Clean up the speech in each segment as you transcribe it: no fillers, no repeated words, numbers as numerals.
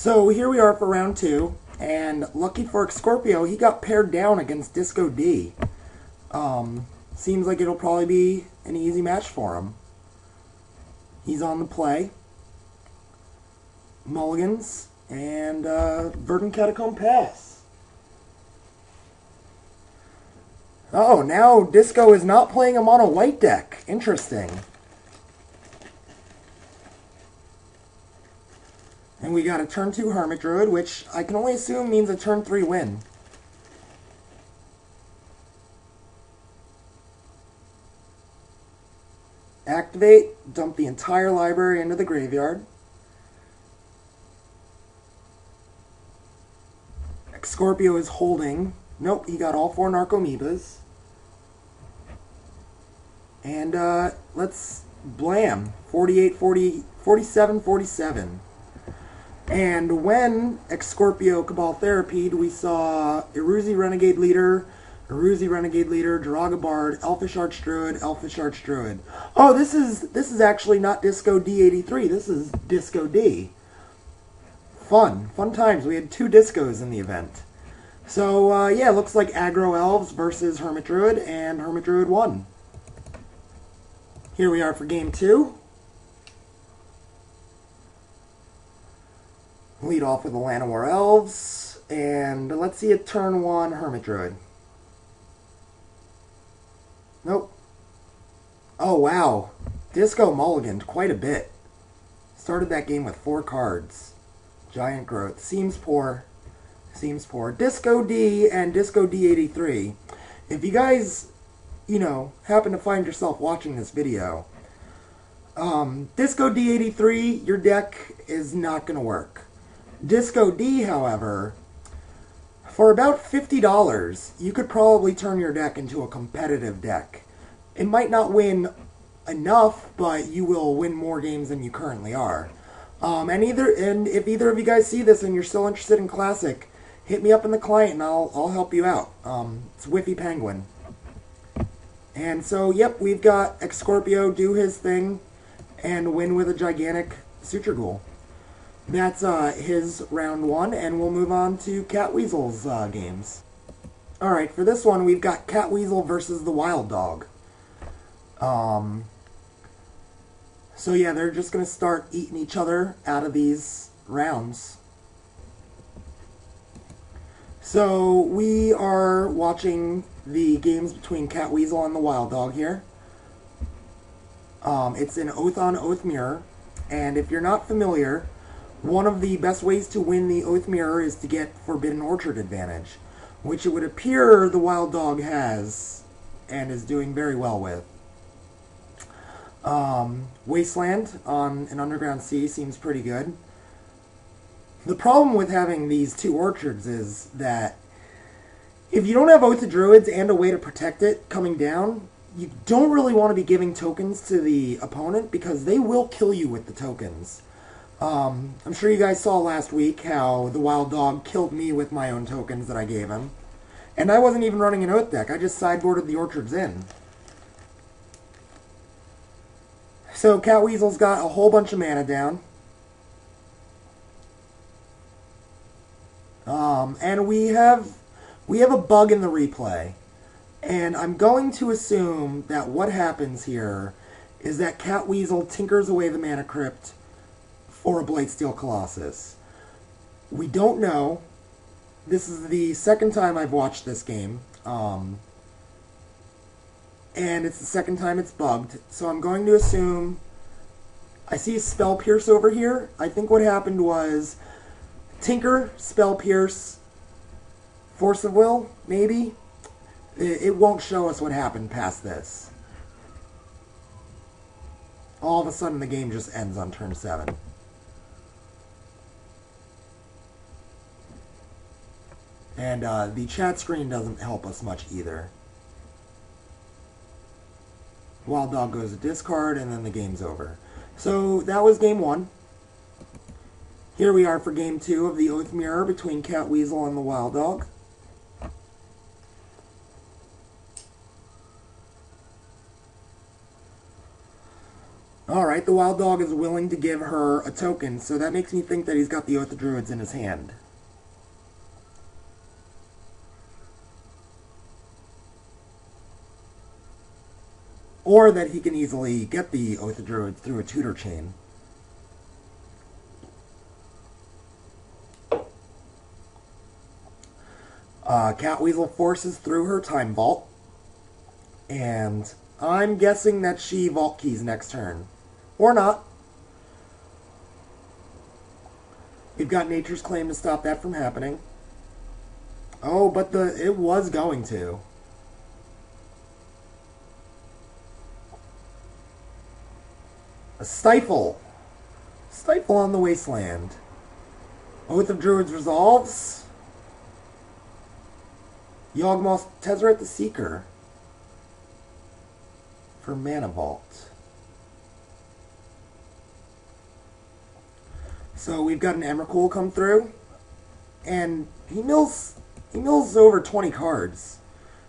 So here we are for round two, and lucky for Scorpio, he got paired down against Disco D. Seems like it'll probably be an easy match for him. He's on the play. Mulligans and Verdant Catacomb Pass. Oh, now Disco is not playing a mono white deck. Interesting. And we got a turn 2 Hermit Druid, which I can only assume means a turn 3 win. Activate, dump the entire library into the graveyard. Scorpio is holding. Nope, he got all 4 Narcomoebas. And let's blam. 48, 40, 47, 47. And when Scorpio Cabal Therapied, we saw Iruzi Renegade Leader, Jiraga Bard, Elfish Archdruid, Elfish Archdruid. Oh, this is actually not Disco D83. This is Disco D. Fun times. We had 2 discos in the event. So yeah, looks like Aggro Elves versus Hermit Druid, and Hermit Druid won. Here we are for game 2. Lead off with the Llanowar Elves, and let's see a turn 1 Hermit Druid. Nope. Oh, wow. Disco mulliganed quite a bit. Started that game with 4 cards. Giant Growth. Seems poor. Seems poor. Disco D and Disco D83. If you guys, happen to find yourself watching this video, Disco D83, your deck is not going to work. Disco D, however, for about $50, you could probably turn your deck into a competitive deck. It might not win enough, but you will win more games than you currently are. And if either of you guys see this and you're still interested in Classic, hit me up in the client and I'll help you out. It's Whiffy Penguin. And so, yep, we've got Scorpio do his thing and win with a gigantic Suture Ghoul. That's his round 1, and we'll move on to Catweasel's games. Alright, for this one, we've got Catweasel versus the Wild Dog. So yeah, they're just going to start eating each other out of these rounds. So we are watching the games between Catweasel and the Wild Dog here. It's an Oath on Oath Mirror, and if you're not familiar, one of the best ways to win the Oath Mirror is to get Forbidden Orchard advantage, which it would appear the Wild Dog has and is doing very well with. Wasteland on an Underground Sea seems pretty good. The problem with having these 2 orchards is that if you don't have Oath of Druids and a way to protect it coming down, you don't really want to be giving tokens to the opponent because they will kill you with the tokens. I'm sure you guys saw last week how the Wild Dog killed me with my own tokens that I gave him. And I wasn't even running an Oath deck, I just sideboarded the orchards in. So Catweasel's got a whole bunch of mana down. And we have a bug in the replay. And I'm going to assume that what happens here is that Catweasel tinkers away the Mana Crypt for a Blightsteel Colossus. We don't know. This is the second time I've watched this game. And it's the second time it's bugged. So I'm going to assume... I see a Spell Pierce over here. I think what happened was... Tinker, Spell Pierce, Force of Will, maybe? It won't show us what happened past this. All of a sudden the game just ends on turn 7. And the chat screen doesn't help us much either. Wild Dog goes to discard, and then the game's over. So that was game 1. Here we are for game 2 of the Oath Mirror between Catweasel and the Wild Dog. Alright, the Wild Dog is willing to give her a token, so that makes me think that he's got the Oath of Druids in his hand. Or that he can easily get the Oath of Druids through a tutor chain. Catweasel forces through her Time Vault. And I'm guessing that she Vault Keys next turn. Or not. We've got Nature's Claim to stop that from happening. Oh, but it was going to. A Stifle. Stifle on the Wasteland. Oath of Druids resolves. Yawgmoth Tezzeret the Seeker for Mana Vault. So we've got an Emrakul come through, and he mills over 20 cards,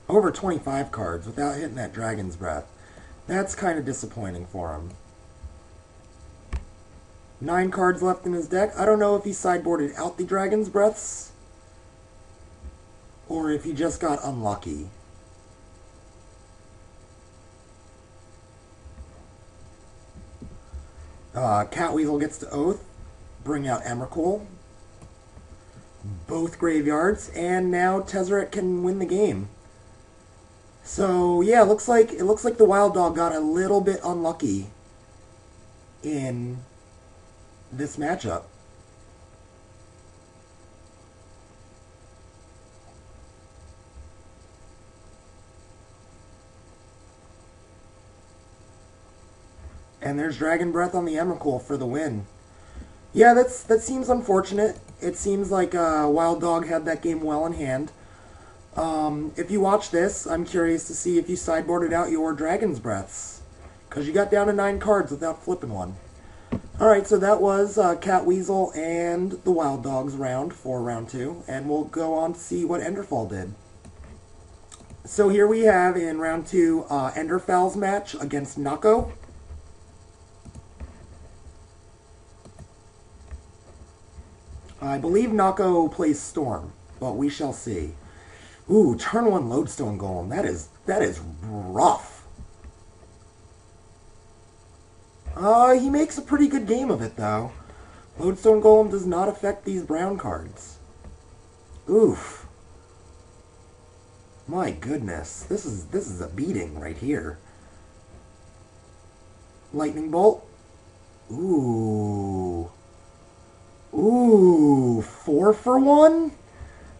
over 25 cards without hitting that Dragon's Breath. That's kind of disappointing for him. 9 cards left in his deck. I don't know if he sideboarded out the Dragon's Breaths or if he just got unlucky. Catweasel gets to Oath, bring out Emrakul, both graveyards, and now Tezzeret can win the game. So yeah, it looks like the Wild Dog got a little bit unlucky in this matchup. And there's Dragon Breath on the Emrakul for the win. Yeah, that seems unfortunate. It seems like Wild Dog had that game well in hand. If you watch this, I'm curious to see if you sideboarded out your Dragon's Breaths, because you got down to 9 cards without flipping one. Alright, so that was Catweasel and the Wild Dogs round for round 2, and we'll go on to see what Enderfall did. So here we have in round 2 Enderfall's match against Nako. I believe Nako plays Storm, but we shall see. Ooh, turn 1 Lodestone Golem. That is rough. He makes a pretty good game of it, though. Lodestone Golem does not affect these brown cards. Oof. My goodness. This is a beating right here. Lightning Bolt. Ooh. Ooh, 4 for 1?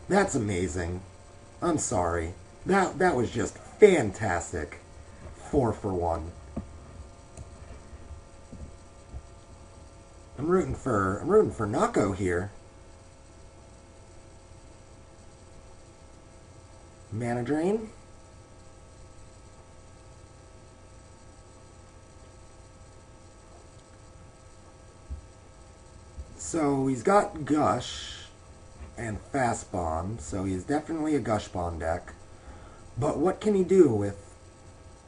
That's amazing. I'm sorry. That was just fantastic. 4 for 1. I'm rooting for Nako here. Mana Drain. So he's got Gush and Fast Bomb, so he's definitely a Gush Bomb deck. But what can he do with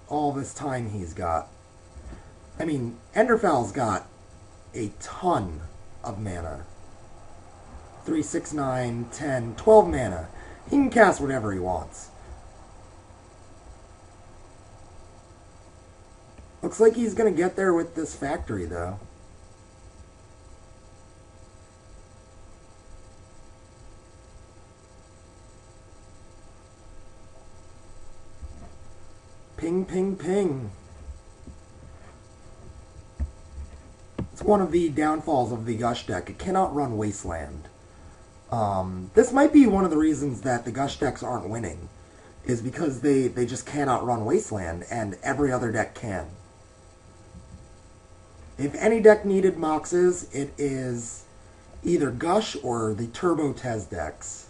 all this time he's got? I mean, Enderfall's got a ton of mana. 3, 6, 9, 10, 12 mana. He can cast whatever he wants. Looks like he's going to get there with this factory, though. Ping, ping, ping. It's one of the downfalls of the Gush deck. It cannot run Wasteland. This might be one of the reasons that the Gush decks aren't winning, is because they just cannot run Wasteland, and every other deck can. If any deck needed Moxes, it is either Gush or the Turbo Tez decks.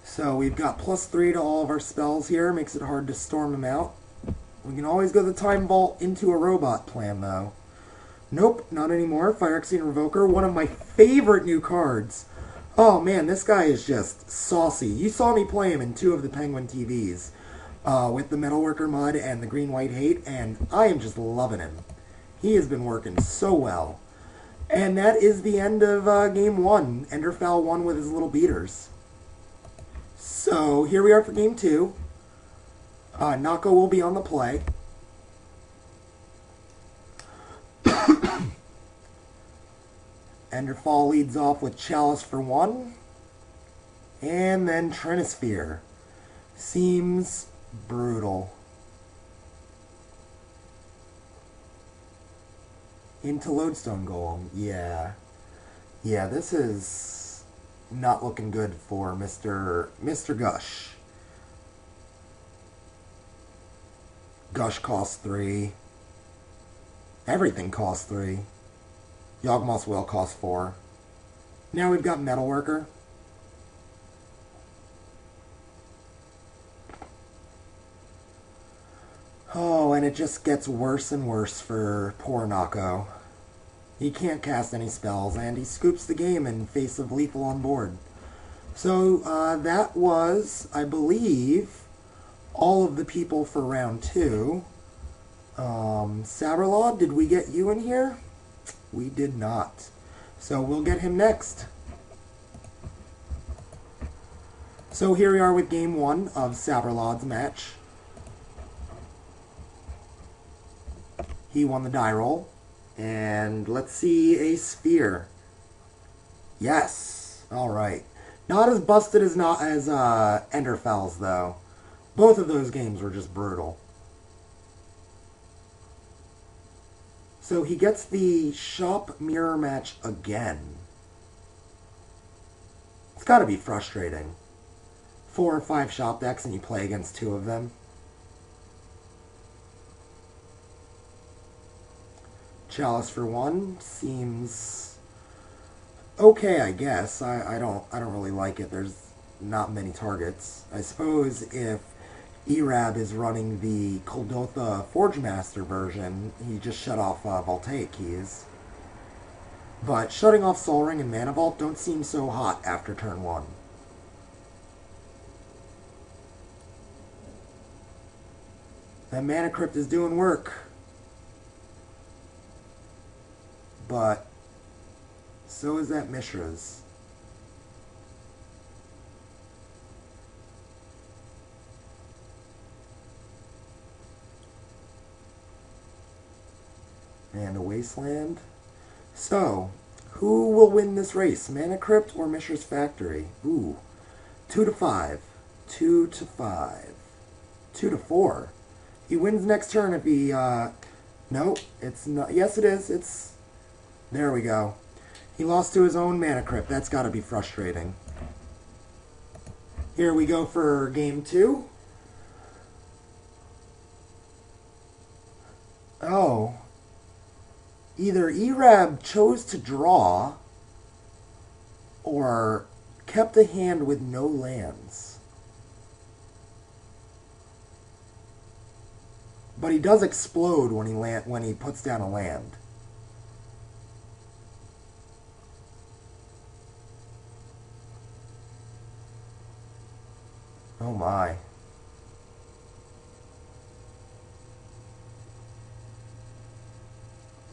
So we've got +3 to all of our spells here. Makes it hard to storm them out. We can always go the Time Vault into a robot plan, though. Nope, not anymore. Phyrexian Revoker, one of my favorite new cards. Oh man, this guy is just saucy. You saw me play him in 2 of the Penguin TVs with the Metalworker Mud and the Green-White Hate, and I am just loving him. He has been working so well. And that is the end of Game 1. Enderfowl won with his little beaters. So here we are for Game 2. Nako will be on the play. Enderfall leads off with Chalice for 1. And then Trinisphere. Seems brutal. Into Lodestone Golem. Yeah. Yeah, this is not looking good for Mr. Gush. Gush costs 3. Everything costs 3. Yawgmoth's Will costs 4. Now we've got Metalworker. Oh, and it just gets worse and worse for poor Nako. He can't cast any spells, and he scoops the game in face of lethal on board. So, that was, I believe, all of the people for round 2. Saberlod, did we get you in here? We did not. So we'll get him next. So here we are with Game 1 of Saberlod's match. He won the die roll. And let's see a sphere. Yes. Alright. Not as busted as Enderfell's, though. Both of those games were just brutal. So he gets the shop mirror match again. It's got to be frustrating. 4 or 5 shop decks and you play against 2 of them. Chalice for 1 seems okay, I guess. I don't really like it. There's not many targets. I suppose if Erab is running the Kuldotha Forgemaster version, he just shut off Voltaic keys. But shutting off Sol Ring and Mana Vault don't seem so hot after turn 1. That Mana Crypt is doing work. But so is that Mishra's. And a Wasteland. So, who will win this race? Mana Crypt or Mishra's Factory? Ooh. 2 to 5. 2 to 5. 2 to 4. He wins next turn if he, no, it's not. Yes, it is. It's, there we go. He lost to his own Mana Crypt. That's got to be frustrating. Here we go for Game 2. Oh. Either Erab chose to draw or kept a hand with no lands. But he does explode when he puts down a land. Oh my.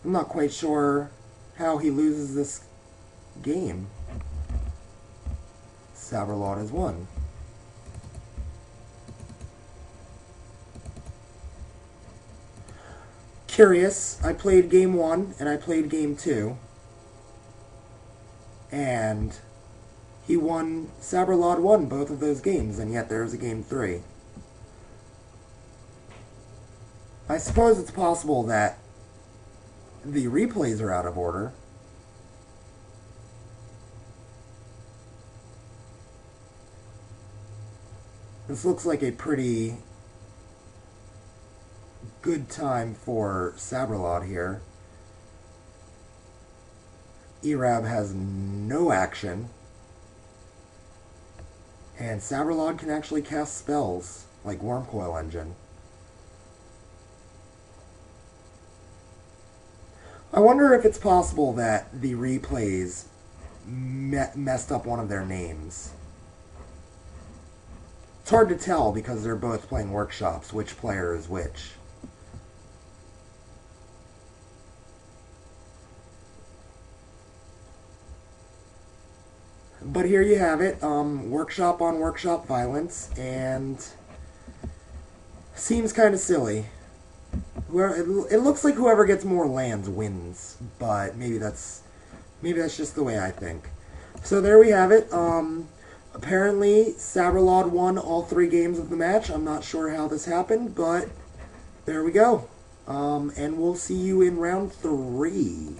I'm not quite sure how he loses this game. Saberlod has won. Curious, I played Game 1 and I played Game 2. And he won, Saberlod won both of those games, and yet there was a Game 3. I suppose it's possible that the replays are out of order. This looks like a pretty good time for Saberlod here. Erab has no action. And Saberlod can actually cast spells, like Wormcoil Engine. I wonder if it's possible that the replays messed up one of their names. It's hard to tell because they're both playing workshops, which player is which. But here you have it, workshop on workshop violence, and seems kind of silly. It looks like whoever gets more lands wins, but maybe that's just the way I think. So there we have it. Apparently, Saberlod won all 3 games of the match. I'm not sure how this happened, but there we go. And we'll see you in round 3.